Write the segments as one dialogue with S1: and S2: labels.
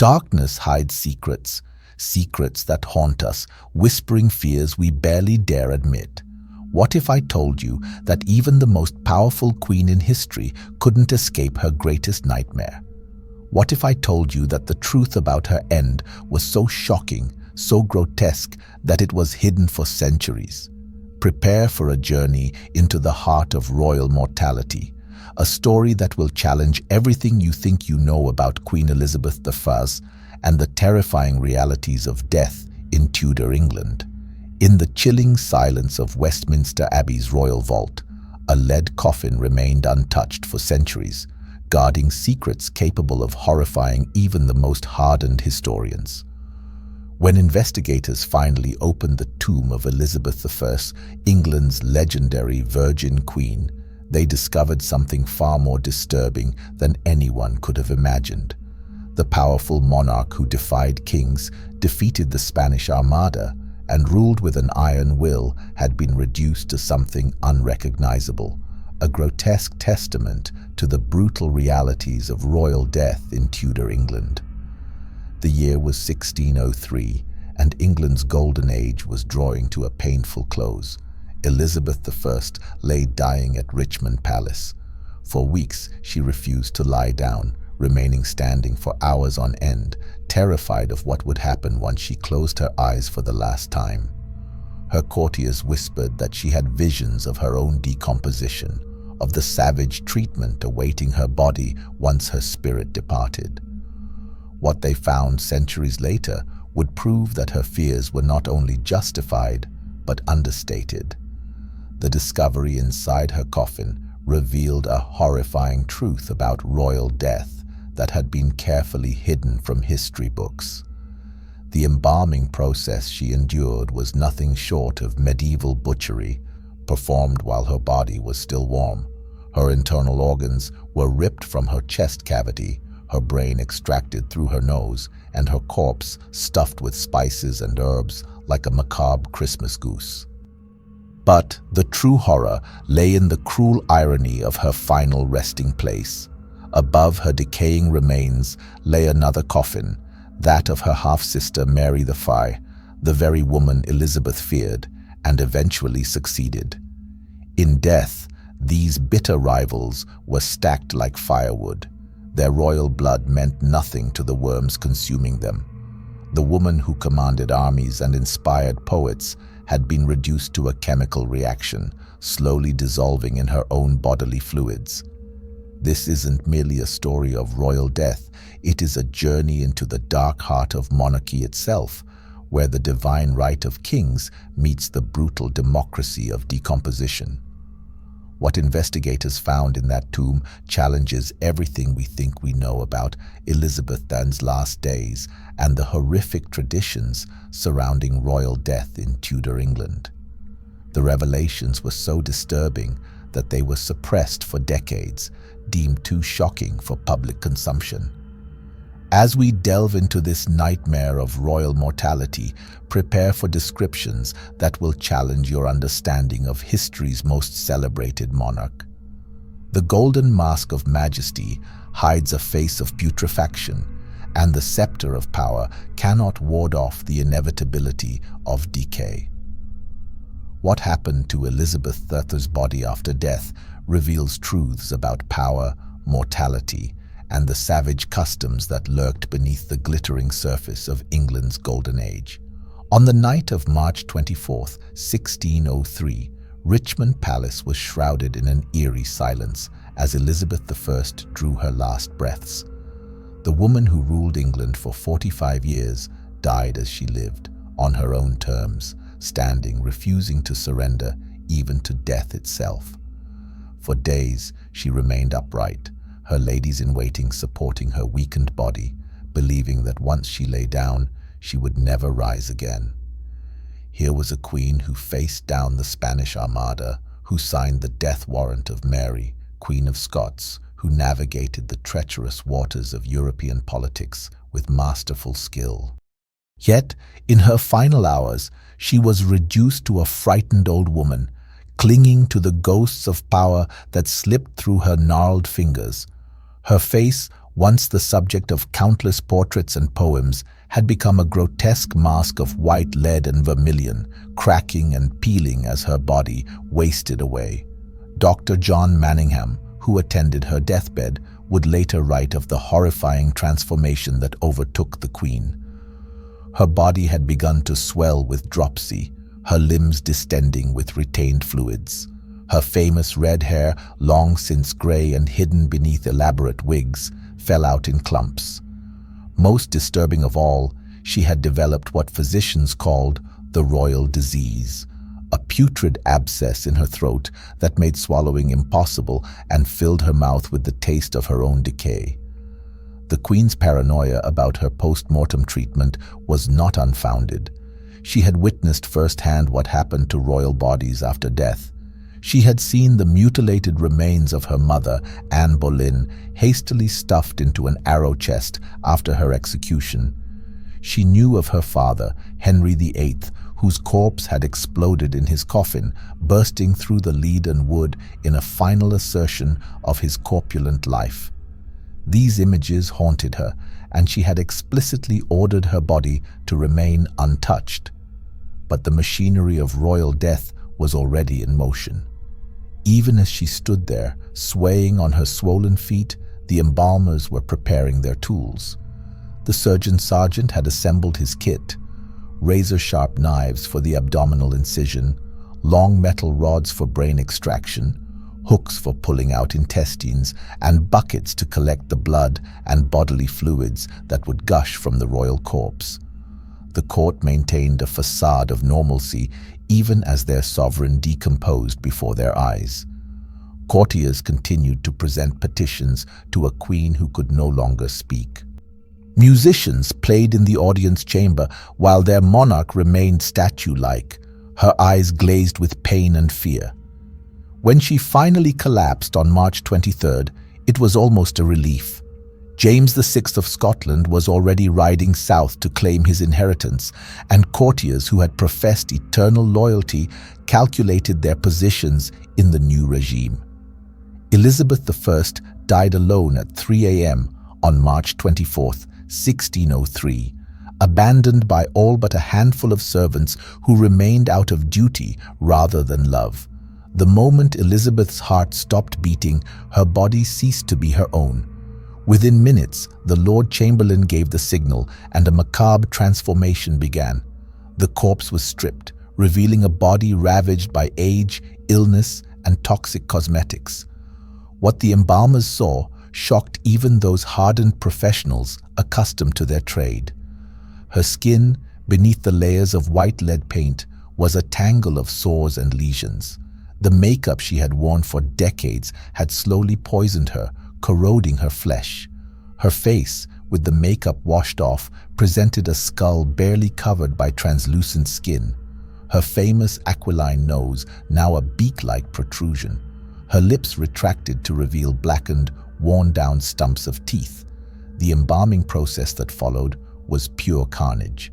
S1: Darkness hides secrets, secrets that haunt us, whispering fears we barely dare admit. What if I told you that even the most powerful queen in history couldn't escape her greatest nightmare? What if I told you that the truth about her end was so shocking, so grotesque, that it was hidden for centuries? Prepare for a journey into the heart of royal mortality, a story that will challenge everything you think you know about Queen Elizabeth I and the terrifying realities of death in Tudor England. In the chilling silence of Westminster Abbey's royal vault, a lead coffin remained untouched for centuries, guarding secrets capable of horrifying even the most hardened historians. When investigators finally opened the tomb of Elizabeth I, England's legendary Virgin Queen, they discovered something far more disturbing than anyone could have imagined. The powerful monarch who defied kings, defeated the Spanish Armada, and ruled with an iron will had been reduced to something unrecognizable, a grotesque testament to the brutal realities of royal death in Tudor England. The year was 1603, and England's golden age was drawing to a painful close. Elizabeth I lay dying at Richmond Palace. For weeks she refused to lie down, remaining standing for hours on end, terrified of what would happen once she closed her eyes for the last time. Her courtiers whispered that she had visions of her own decomposition, of the savage treatment awaiting her body once her spirit departed. What they found centuries later would prove that her fears were not only justified, but understated. The discovery inside her coffin revealed a horrifying truth about royal death that had been carefully hidden from history books. The embalming process she endured was nothing short of medieval butchery, performed while her body was still warm. Her internal organs were ripped from her chest cavity, her brain extracted through her nose, and her corpse stuffed with spices and herbs like a macabre Christmas goose. But the true horror lay in the cruel irony of her final resting place. Above her decaying remains lay another coffin, that of her half-sister Mary the Fay, the very woman Elizabeth feared and eventually succeeded. In death, these bitter rivals were stacked like firewood. Their royal blood meant nothing to the worms consuming them. The woman who commanded armies and inspired poets had been reduced to a chemical reaction, slowly dissolving in her own bodily fluids. This isn't merely a story of royal death, it is a journey into the dark heart of monarchy itself, where the divine right of kings meets the brutal democracy of decomposition. What investigators found in that tomb challenges everything we think we know about Elizabeth I's last days and the horrific traditions surrounding royal death in Tudor England. The revelations were so disturbing that they were suppressed for decades, deemed too shocking for public consumption. As we delve into this nightmare of royal mortality, prepare for descriptions that will challenge your understanding of history's most celebrated monarch. The golden mask of Majesty hides a face of putrefaction, and the scepter of power cannot ward off the inevitability of decay. What happened to Elizabeth I's body after death reveals truths about power, mortality, and the savage customs that lurked beneath the glittering surface of England's golden age. On the night of March 24, 1603, Richmond Palace was shrouded in an eerie silence as Elizabeth I drew her last breaths. The woman who ruled England for 45 years died as she lived, on her own terms, standing, refusing to surrender even to death itself. For days, she remained upright, her ladies-in-waiting supporting her weakened body, believing that once she lay down, she would never rise again. Here was a queen who faced down the Spanish Armada, who signed the death warrant of Mary, Queen of Scots, who navigated the treacherous waters of European politics with masterful skill. Yet, in her final hours, she was reduced to a frightened old woman, clinging to the ghosts of power that slipped through her gnarled fingers. Her face once the subject of countless portraits and poems, had become a grotesque mask of white lead and vermilion, cracking and peeling as her body wasted away. Dr. John Manningham, who attended her deathbed, would later write of the horrifying transformation that overtook the Queen. Her body had begun to swell with dropsy, her limbs distending with retained fluids. Her famous red hair, long since grey and hidden beneath elaborate wigs, fell out in clumps. Most disturbing of all, she had developed what physicians called the royal disease, a putrid abscess in her throat that made swallowing impossible and filled her mouth with the taste of her own decay. The Queen's paranoia about her post-mortem treatment was not unfounded. She had witnessed firsthand what happened to royal bodies after death. She had seen the mutilated remains of her mother, Anne Boleyn, hastily stuffed into an arrow chest after her execution. She knew of her father, Henry VIII, whose corpse had exploded in his coffin, bursting through the lead and wood in a final assertion of his corpulent life. These images haunted her, and she had explicitly ordered her body to remain untouched. But the machinery of royal death was already in motion. Even as she stood there, swaying on her swollen feet, the embalmers were preparing their tools. The surgeon sergeant had assembled his kit: razor-sharp knives for the abdominal incision, long metal rods for brain extraction, hooks for pulling out intestines, and buckets to collect the blood and bodily fluids that would gush from the royal corpse. The court maintained a facade of normalcy even as their sovereign decomposed before their eyes. Courtiers continued to present petitions to a queen who could no longer speak. Musicians played in the audience chamber while their monarch remained statue-like, her eyes glazed with pain and fear. When she finally collapsed on March 23rd, it was almost a relief. James VI of Scotland was already riding south to claim his inheritance, and courtiers who had professed eternal loyalty calculated their positions in the new regime. Elizabeth I died alone at 3 a.m. on March 24, 1603, abandoned by all but a handful of servants who remained out of duty rather than love. The moment Elizabeth's heart stopped beating, her body ceased to be her own. Within minutes, the Lord Chamberlain gave the signal, and a macabre transformation began. The corpse was stripped, revealing a body ravaged by age, illness, and toxic cosmetics. What the embalmers saw shocked even those hardened professionals accustomed to their trade. Her skin, beneath the layers of white lead paint, was a tangle of sores and lesions. The makeup she had worn for decades had slowly poisoned her, corroding her flesh. Her face, with the makeup washed off, presented a skull barely covered by translucent skin. Her famous aquiline nose, now a beak-like protrusion. Her lips retracted to reveal blackened, worn-down stumps of teeth. The embalming process that followed was pure carnage.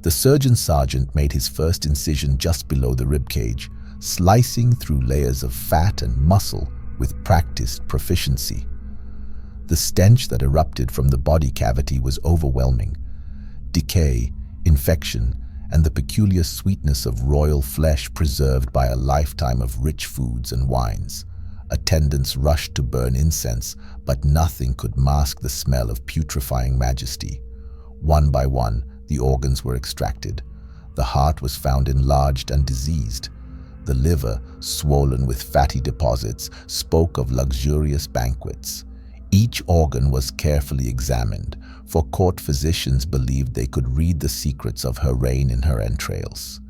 S1: The surgeon sergeant made his first incision just below the ribcage, slicing through layers of fat and muscle with practiced proficiency. The stench that erupted from the body cavity was overwhelming. Decay, infection, and the peculiar sweetness of royal flesh preserved by a lifetime of rich foods and wines. Attendants rushed to burn incense, but nothing could mask the smell of putrefying majesty. One by one, the organs were extracted. The heart was found enlarged and diseased. The liver, swollen with fatty deposits, spoke of luxurious banquets. Each organ was carefully examined, for court physicians believed they could read the secrets of her reign in her entrails.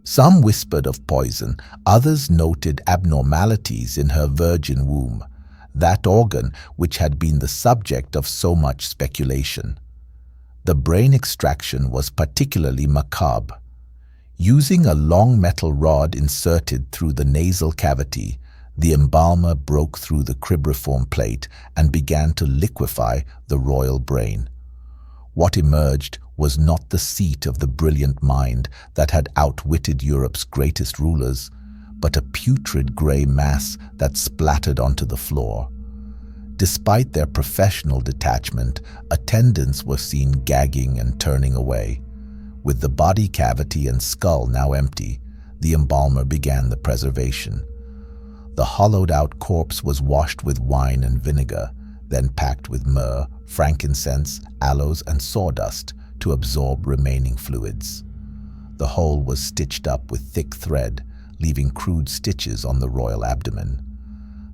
S1: Some whispered of poison, others noted abnormalities in her virgin womb, that organ which had been the subject of so much speculation. The brain extraction was particularly macabre. Using a long metal rod inserted through the nasal cavity, the embalmer broke through the cribriform plate and began to liquefy the royal brain. What emerged was not the seat of the brilliant mind that had outwitted Europe's greatest rulers, but a putrid grey mass that splattered onto the floor. Despite their professional detachment, attendants were seen gagging and turning away. With the body cavity and skull now empty, the embalmer began the preservation. The hollowed-out corpse was washed with wine and vinegar, then packed with myrrh, frankincense, aloes, and sawdust to absorb remaining fluids. The whole was stitched up with thick thread, leaving crude stitches on the royal abdomen.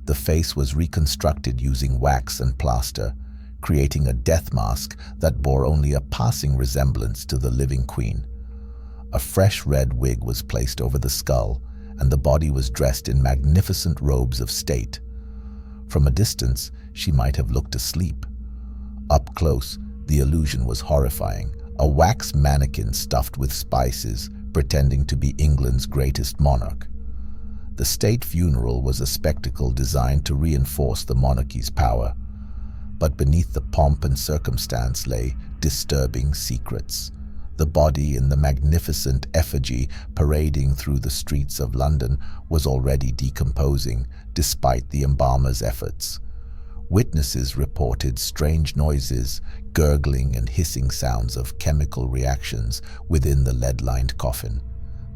S1: The face was reconstructed using wax and plaster, creating a death mask that bore only a passing resemblance to the living queen. A fresh red wig was placed over the skull, and the body was dressed in magnificent robes of state. From a distance, she might have looked asleep. Up close, the illusion was horrifying. A wax mannequin stuffed with spices, pretending to be England's greatest monarch. The state funeral was a spectacle designed to reinforce the monarchy's power. But beneath the pomp and circumstance lay disturbing secrets. The body in the magnificent effigy parading through the streets of London was already decomposing, despite the embalmer's efforts. Witnesses reported strange noises, gurgling and hissing sounds of chemical reactions within the lead-lined coffin.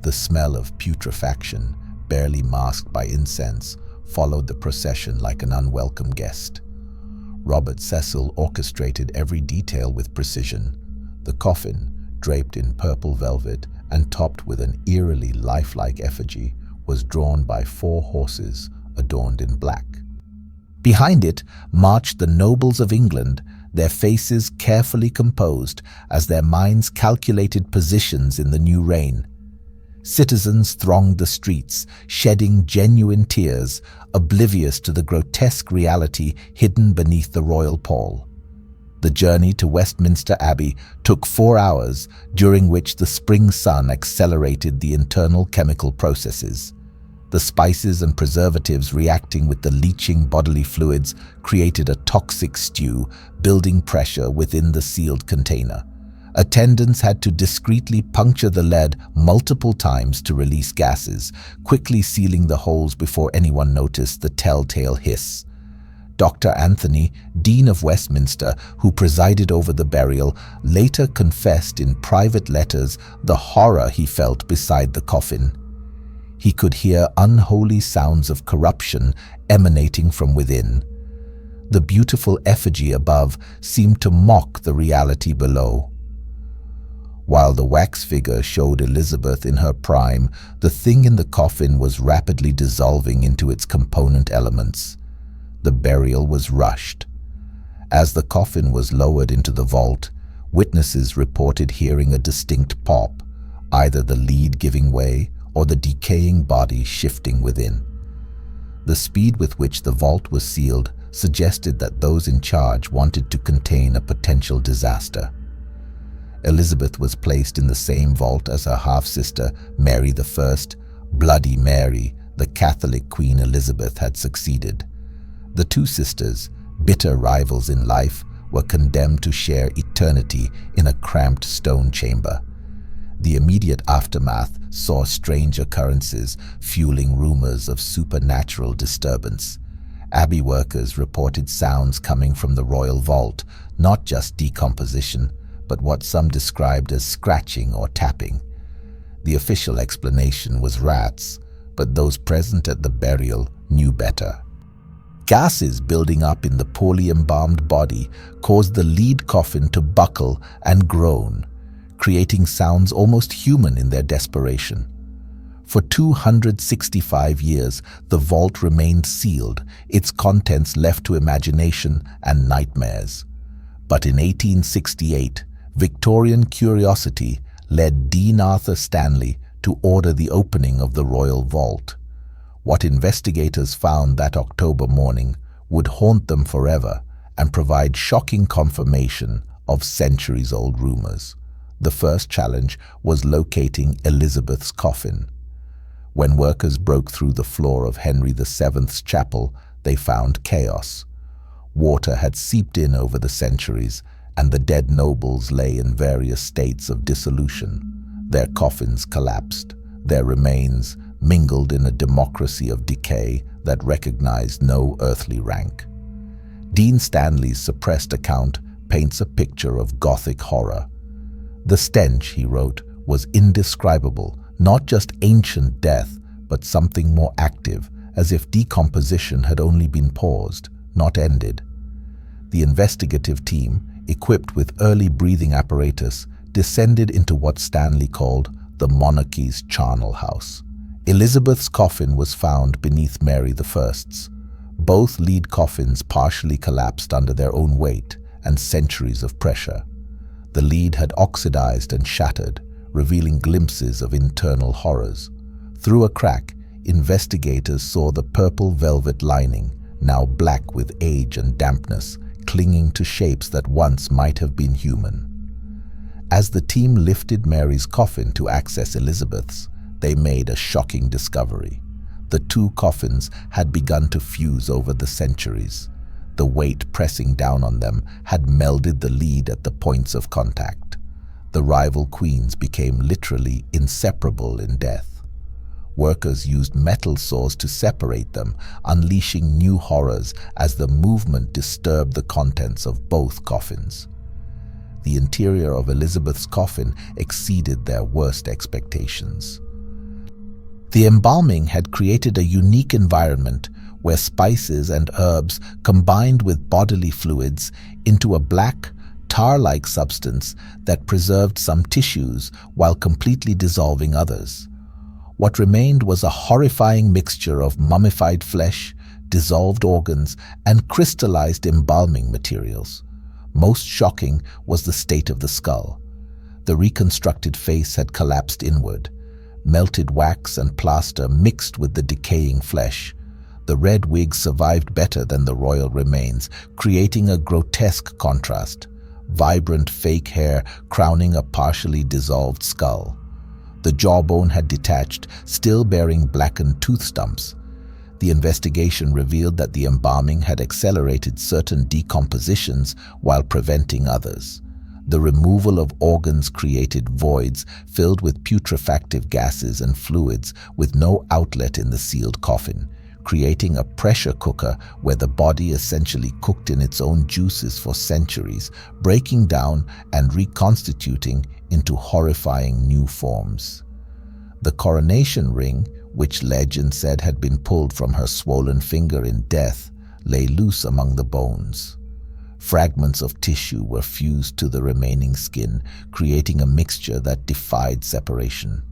S1: The smell of putrefaction, barely masked by incense, followed the procession like an unwelcome guest. Robert Cecil orchestrated every detail with precision. The coffin, draped in purple velvet and topped with an eerily lifelike effigy, was drawn by 4 horses adorned in black. Behind it marched the nobles of England, their faces carefully composed as their minds calculated positions in the new reign. Citizens thronged the streets, shedding genuine tears, oblivious to the grotesque reality hidden beneath the royal pall. The journey to Westminster Abbey took 4 hours, during which the spring sun accelerated the internal chemical processes. The spices and preservatives reacting with the leaching bodily fluids created a toxic stew, building pressure within the sealed container. Attendants had to discreetly puncture the lead multiple times to release gases, quickly sealing the holes before anyone noticed the telltale hiss. Dr. Anthony, Dean of Westminster, who presided over the burial, later confessed in private letters the horror he felt beside the coffin. He could hear unholy sounds of corruption emanating from within. The beautiful effigy above seemed to mock the reality below. While the wax figure showed Elizabeth in her prime, the thing in the coffin was rapidly dissolving into its component elements. The burial was rushed. As the coffin was lowered into the vault, witnesses reported hearing a distinct pop, either the lead giving way or the decaying body shifting within. The speed with which the vault was sealed suggested that those in charge wanted to contain a potential disaster. Elizabeth was placed in the same vault as her half-sister, Mary I. Bloody Mary, the Catholic Queen Elizabeth, had succeeded. The 2 sisters, bitter rivals in life, were condemned to share eternity in a cramped stone chamber. The immediate aftermath saw strange occurrences, fueling rumors of supernatural disturbance. Abbey workers reported sounds coming from the royal vault, not just decomposition, but what some described as scratching or tapping. The official explanation was rats, but those present at the burial knew better. Gases building up in the poorly embalmed body caused the lead coffin to buckle and groan, creating sounds almost human in their desperation. For 265 years, the vault remained sealed, its contents left to imagination and nightmares. But in 1868, Victorian curiosity led Dean Arthur Stanley to order the opening of the royal vault. What investigators found that October morning would haunt them forever and provide shocking confirmation of centuries-old rumors. The first challenge was locating Elizabeth's coffin. When workers broke through the floor of Henry VII's chapel, they found chaos. Water had seeped in over the centuries, and the dead nobles lay in various states of dissolution. Their coffins collapsed, their remains mingled in a democracy of decay that recognized no earthly rank. Dean Stanley's suppressed account paints a picture of Gothic horror. The stench, he wrote, was indescribable, not just ancient death, but something more active, as if decomposition had only been paused, not ended. The investigative team, equipped with early breathing apparatus, descended into what Stanley called the Monarchy's charnel house. Elizabeth's coffin was found beneath Mary I's. Both lead coffins partially collapsed under their own weight and centuries of pressure. The lead had oxidized and shattered, revealing glimpses of internal horrors. Through a crack, investigators saw the purple velvet lining, now black with age and dampness, clinging to shapes that once might have been human. As the team lifted Mary's coffin to access Elizabeth's, they made a shocking discovery. The two coffins had begun to fuse over the centuries. The weight pressing down on them had melded the lead at the points of contact. The rival queens became literally inseparable in death. Workers used metal saws to separate them, unleashing new horrors as the movement disturbed the contents of both coffins. The interior of Elizabeth's coffin exceeded their worst expectations. The embalming had created a unique environment where spices and herbs combined with bodily fluids into a black, tar-like substance that preserved some tissues while completely dissolving others. What remained was a horrifying mixture of mummified flesh, dissolved organs, and crystallized embalming materials. Most shocking was the state of the skull. The reconstructed face had collapsed inward. Melted wax and plaster mixed with the decaying flesh. The red wig survived better than the royal remains, creating a grotesque contrast. Vibrant fake hair crowning a partially dissolved skull. The jawbone had detached, still bearing blackened tooth stumps. The investigation revealed that the embalming had accelerated certain decompositions while preventing others. The removal of organs created voids filled with putrefactive gases and fluids with no outlet in the sealed coffin, creating a pressure cooker where the body essentially cooked in its own juices for centuries, breaking down and reconstituting into horrifying new forms. The coronation ring, which legend said had been pulled from her swollen finger in death, lay loose among the bones. Fragments of tissue were fused to the remaining skin, creating a mixture that defied separation.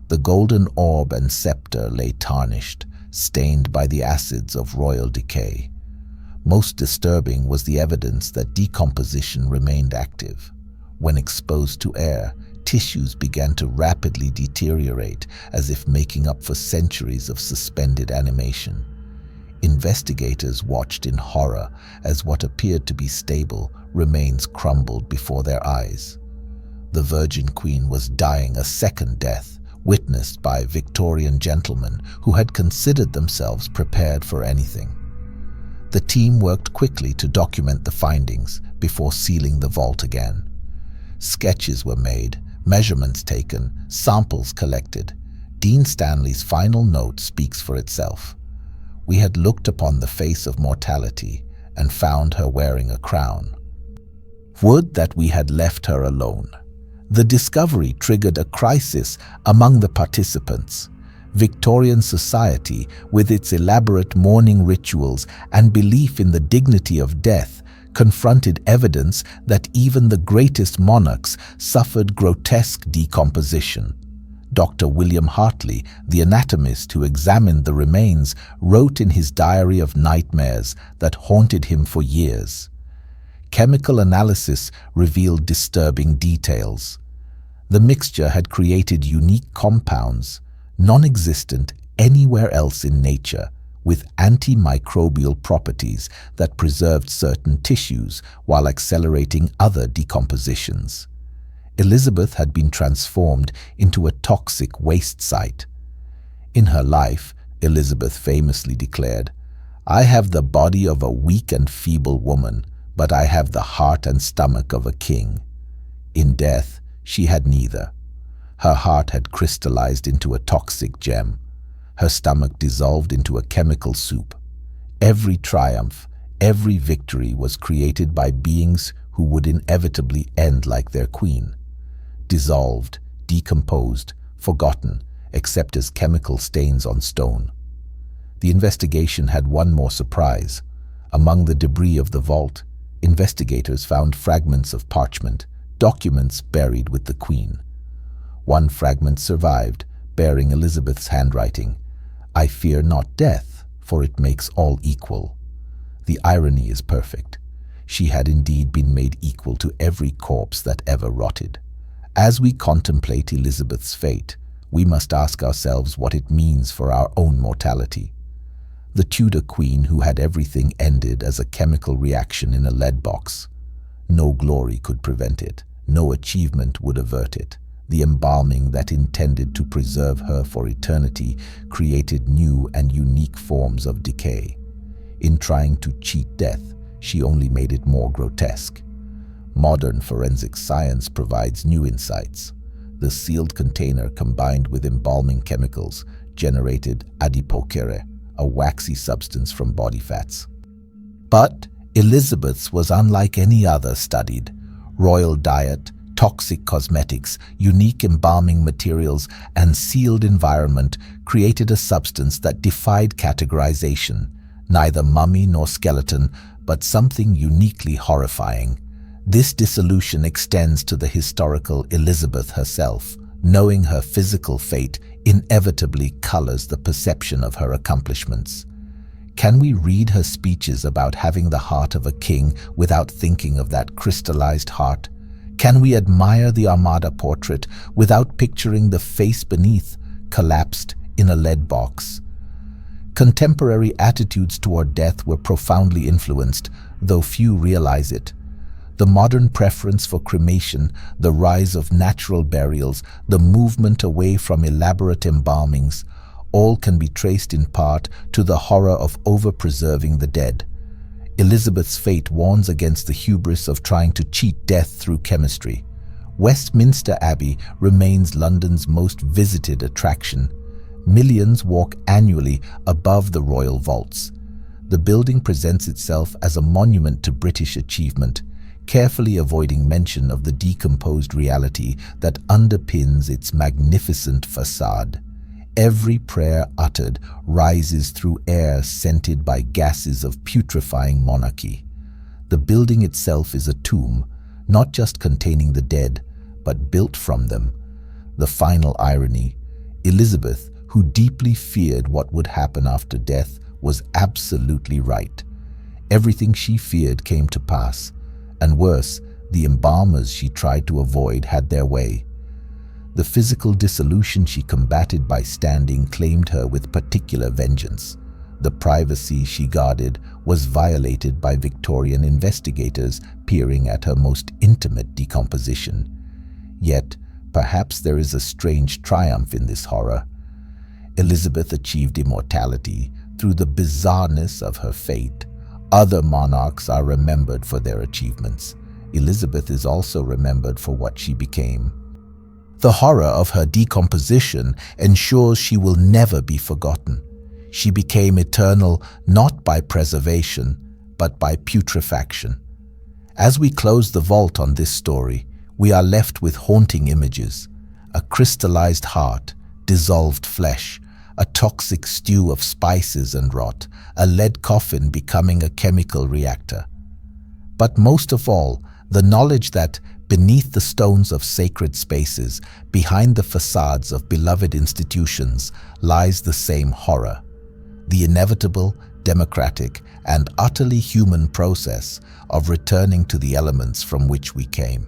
S1: The golden orb and scepter lay tarnished, stained by the acids of royal decay. Most disturbing was the evidence that decomposition remained active. When exposed to air, tissues began to rapidly deteriorate, as if making up for centuries of suspended animation. Investigators watched in horror as what appeared to be stable remains crumbled before their eyes. The Virgin Queen was dying a second death, witnessed by Victorian gentlemen who had considered themselves prepared for anything. The team worked quickly to document the findings before sealing the vault again. Sketches were made, measurements taken, samples collected. Dean Stanley's final note speaks for itself. We had looked upon the face of mortality and found her wearing a crown. Would that we had left her alone. The discovery triggered a crisis among the participants. Victorian society, with its elaborate mourning rituals and belief in the dignity of death, confronted evidence that even the greatest monarchs suffered grotesque decomposition. Dr. William Hartley, the anatomist who examined the remains, wrote in his diary of nightmares that haunted him for years. Chemical analysis revealed disturbing details. The mixture had created unique compounds, non-existent anywhere else in nature, with antimicrobial properties that preserved certain tissues while accelerating other decompositions. Elizabeth had been transformed into a toxic waste site. In her life, Elizabeth famously declared, "I have the body of a weak and feeble woman, but I have the heart and stomach of a king." In death, she had neither. Her heart had crystallized into a toxic gem. Her stomach dissolved into a chemical soup. Every triumph, Every victory was created by beings who would inevitably end like their queen, dissolved, decomposed, forgotten, except as chemical stains on stone. The investigation had one more surprise. Among the debris of the vault, investigators found fragments of parchment, documents buried with the queen. One fragment survived, bearing Elizabeth's handwriting. "I fear not death, for it makes all equal." The irony is perfect. She had indeed been made equal to every corpse that ever rotted. As we contemplate Elizabeth's fate, we must ask ourselves what it means for our own mortality. The Tudor queen who had everything ended as a chemical reaction in a lead box. No glory could prevent it. No achievement would avert it. The embalming that intended to preserve her for eternity created new and unique forms of decay. In trying to cheat death, she only made it more grotesque. Modern forensic science provides new insights. The sealed container combined with embalming chemicals generated adipocere, a waxy substance from body fats. But Elizabeth's was unlike any other studied. Royal diet, toxic cosmetics, unique embalming materials, and sealed environment created a substance that defied categorization. Neither mummy nor skeleton, but something uniquely horrifying. This dissolution extends to the historical Elizabeth herself. Knowing her physical fate inevitably colors the perception of her accomplishments. Can we read her speeches about having the heart of a king without thinking of that crystallized heart? Can we admire the Armada portrait without picturing the face beneath, collapsed in a lead box? Contemporary attitudes toward death were profoundly influenced, though few realize it. The modern preference for cremation, the rise of natural burials, the movement away from elaborate embalmings, all can be traced in part to the horror of over-preserving the dead. Elizabeth's fate warns against the hubris of trying to cheat death through chemistry. Westminster Abbey remains London's most visited attraction. Millions walk annually above the royal vaults. The building presents itself as a monument to British achievement, carefully avoiding mention of the decomposed reality that underpins its magnificent facade. Every prayer uttered rises through air scented by gases of putrefying monarchy. The building itself is a tomb, not just containing the dead, but built from them. The final irony: Elizabeth, who deeply feared what would happen after death, was absolutely right. Everything she feared came to pass, and worse, the embalmers she tried to avoid had their way. The physical dissolution she combated by standing claimed her with particular vengeance. The privacy she guarded was violated by Victorian investigators peering at her most intimate decomposition. Yet, perhaps there is a strange triumph in this horror. Elizabeth achieved immortality through the bizarreness of her fate. Other monarchs are remembered for their achievements. Elizabeth is also remembered for what she became. The horror of her decomposition ensures she will never be forgotten. She became eternal not by preservation, but by putrefaction. As we close the vault on this story, we are left with haunting images: a crystallized heart, dissolved flesh, a toxic stew of spices and rot, a lead coffin becoming a chemical reactor. But most of all, the knowledge that beneath the stones of sacred spaces, behind the facades of beloved institutions, lies the same horror: the inevitable, democratic, and utterly human process of returning to the elements from which we came.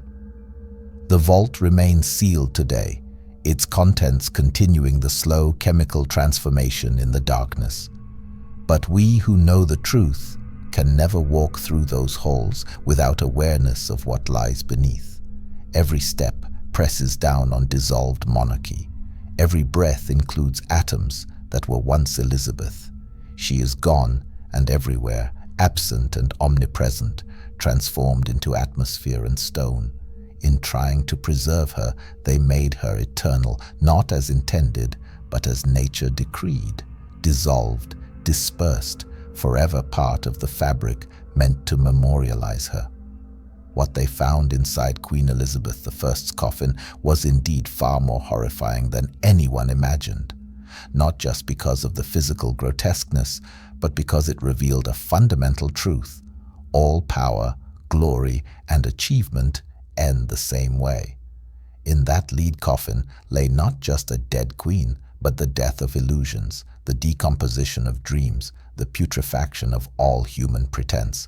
S1: The vault remains sealed today, its contents continuing the slow chemical transformation in the darkness. But we who know the truth can never walk through those halls without awareness of what lies beneath. Every step presses down on dissolved monarchy. Every breath includes atoms that were once Elizabeth. She is gone and everywhere, absent and omnipresent, transformed into atmosphere and stone. In trying to preserve her, they made her eternal, not as intended, but as nature decreed, dissolved, dispersed, forever part of the fabric meant to memorialize her. What they found inside Queen Elizabeth I's coffin was indeed far more horrifying than anyone imagined, not just because of the physical grotesqueness, but because it revealed a fundamental truth. All power, glory, and achievement end the same way. In that lead coffin lay not just a dead queen, but the death of illusions, the decomposition of dreams, the putrefaction of all human pretense.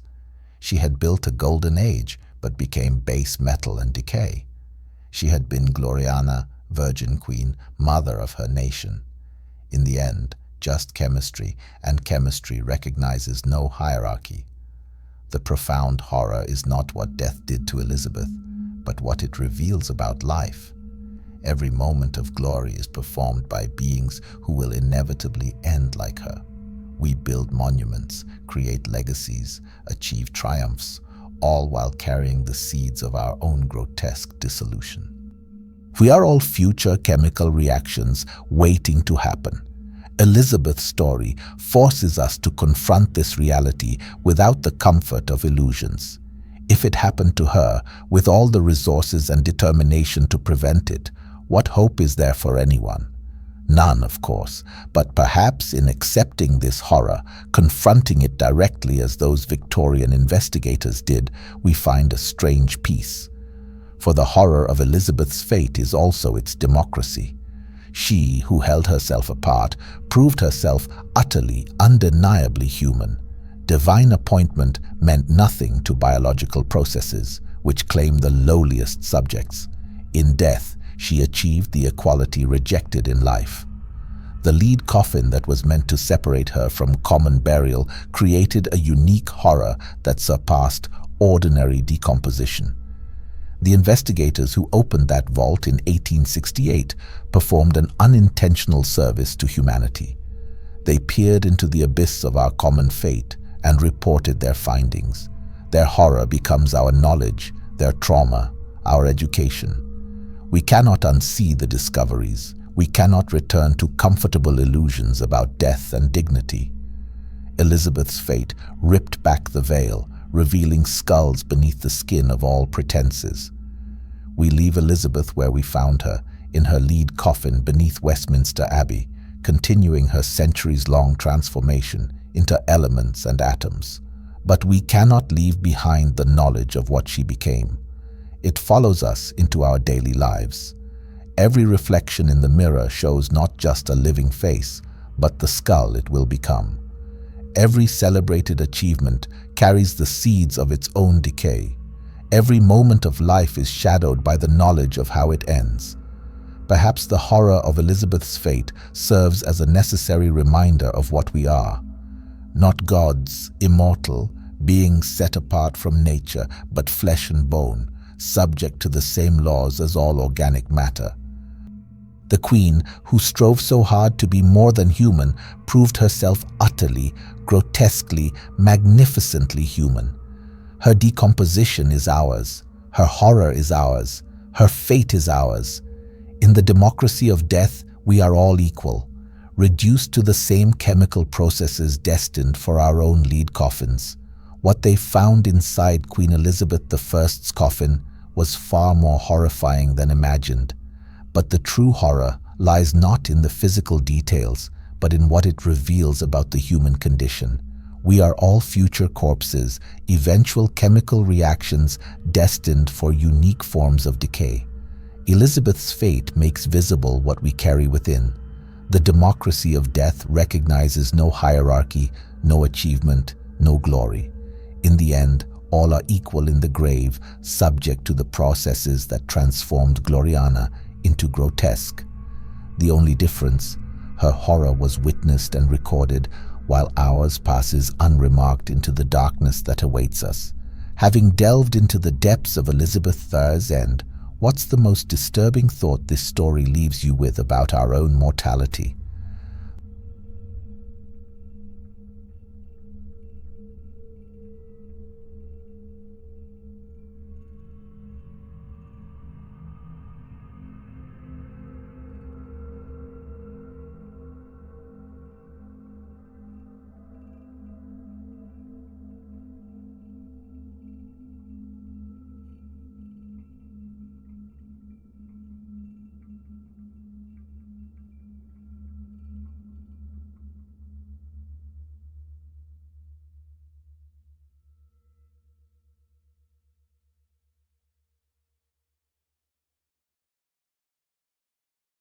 S1: She had built a golden age, but became base metal and decay. She had been Gloriana, Virgin Queen, mother of her nation. In the end, just chemistry, and chemistry recognizes no hierarchy. The profound horror is not what death did to Elizabeth, but what it reveals about life. Every moment of glory is performed by beings who will inevitably end like her. We build monuments, create legacies, achieve triumphs, all while carrying the seeds of our own grotesque dissolution. We are all future chemical reactions waiting to happen. Elizabeth's story forces us to confront this reality without the comfort of illusions. If it happened to her, with all the resources and determination to prevent it, what hope is there for anyone? None, of course, but perhaps in accepting this horror, confronting it directly as those Victorian investigators did, we find a strange peace. For the horror of Elizabeth's fate is also its democracy. She, who held herself apart, proved herself utterly, undeniably human. Divine appointment meant nothing to biological processes, which claim the lowliest subjects. In death, she achieved the equality rejected in life. The lead coffin that was meant to separate her from common burial created a unique horror that surpassed ordinary decomposition. The investigators who opened that vault in 1868 performed an unintentional service to humanity. They peered into the abyss of our common fate and reported their findings. Their horror becomes our knowledge, their trauma, our education. We cannot unsee the discoveries. We cannot return to comfortable illusions about death and dignity. Elizabeth's fate ripped back the veil, revealing skulls beneath the skin of all pretenses. We leave Elizabeth where we found her, in her lead coffin beneath Westminster Abbey, continuing her centuries-long transformation into elements and atoms. But we cannot leave behind the knowledge of what she became. It follows us into our daily lives. Every reflection in the mirror shows not just a living face, but the skull it will become. Every celebrated achievement carries the seeds of its own decay. Every moment of life is shadowed by the knowledge of how it ends. Perhaps the horror of Elizabeth's fate serves as a necessary reminder of what we are. Not gods, immortal, beings set apart from nature, but flesh and bone, subject to the same laws as all organic matter. The queen, who strove so hard to be more than human, proved herself utterly, grotesquely, magnificently human. Her decomposition is ours. Her horror is ours. Her fate is ours. In the democracy of death, we are all equal, reduced to the same chemical processes destined for our own lead coffins. What they found inside Queen Elizabeth I's coffin was far more horrifying than imagined. But the true horror lies not in the physical details, but in what it reveals about the human condition. We are all future corpses, eventual chemical reactions destined for unique forms of decay. Elizabeth's fate makes visible what we carry within. The democracy of death recognizes no hierarchy, no achievement, no glory. In the end, all are equal in the grave, subject to the processes that transformed Gloriana into grotesque. The only difference, her horror was witnessed and recorded, while ours passes unremarked into the darkness that awaits us. Having delved into the depths of Elizabeth I's end, what's the most disturbing thought this story leaves you with about our own mortality?